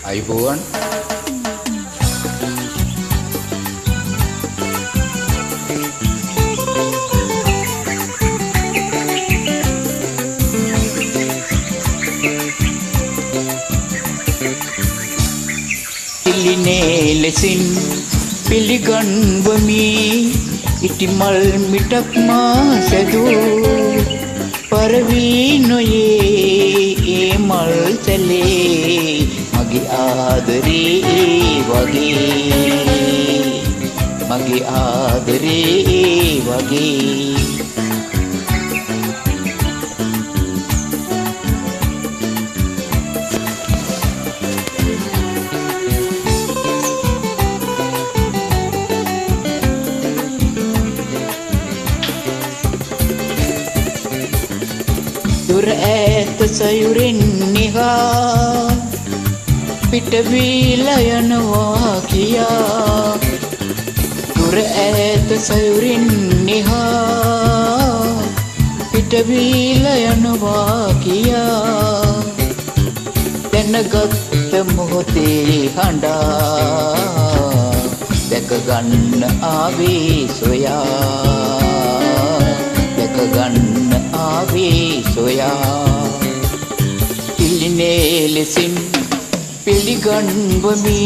අයිබෝවන් පිළිනේ ලෙසින් පිළිගන්වමි ඉටිමල් මිටක් මා සැදූ පරවී නොයේ ඒ මල් තැලේ මගේ ආදරේ වගේ මගේ ආදරේ වගේ දුර ඈත සයුරින් නිහා පිටවීලා යනවා කියා දුර ඈත සයුරින් නිහා පිටවීලා යනවා කියා දැනගත් මොහොතේ හඬා දැක ගන්න ආවේ සොයා දැක ගන්න ආවේ සොයා පිළිනේ ලෙසින් පිළිගන්වමි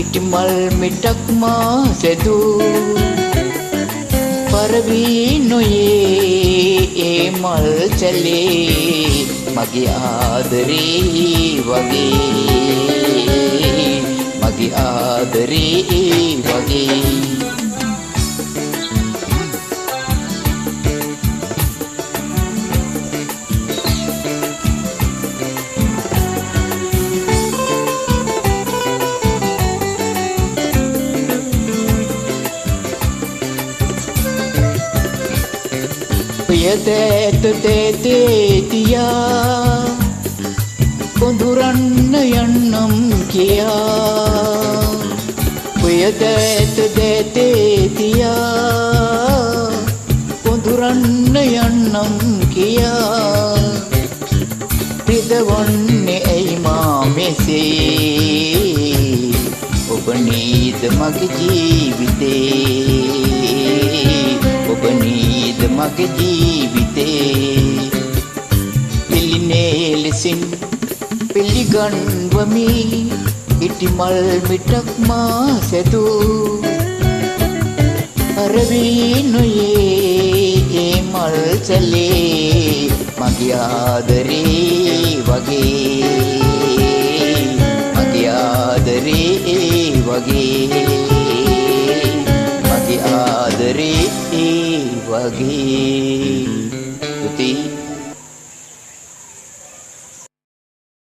ඉටිමල් මිටක් මා සැදූ පරවී නොයේ ඒ මල් තැලේ මගේ ආදරේ වගේ මගේ ආදරේ වගේ යදැත දෙතියා කොඳුරන්න යන්නම් කියා යදැත දෙතියා කොඳුරන්න යන්නම් කියා පිදවන්නේ ඇයි මා මෙසේ ඔබ නේද මගේ ජීවිතේ ඔබ නේද මගේ ජීවිතේ පිළිනේ ලෙසින් පිළිගන්වමි ඉටිමල් මිටක් මා සැදූ පරවී නොයේ ඒ මල් තැලේ මගේ ආදරේ වගේ මගේ ආදරේ වගේ මගේ ආදරේ වගේ තුති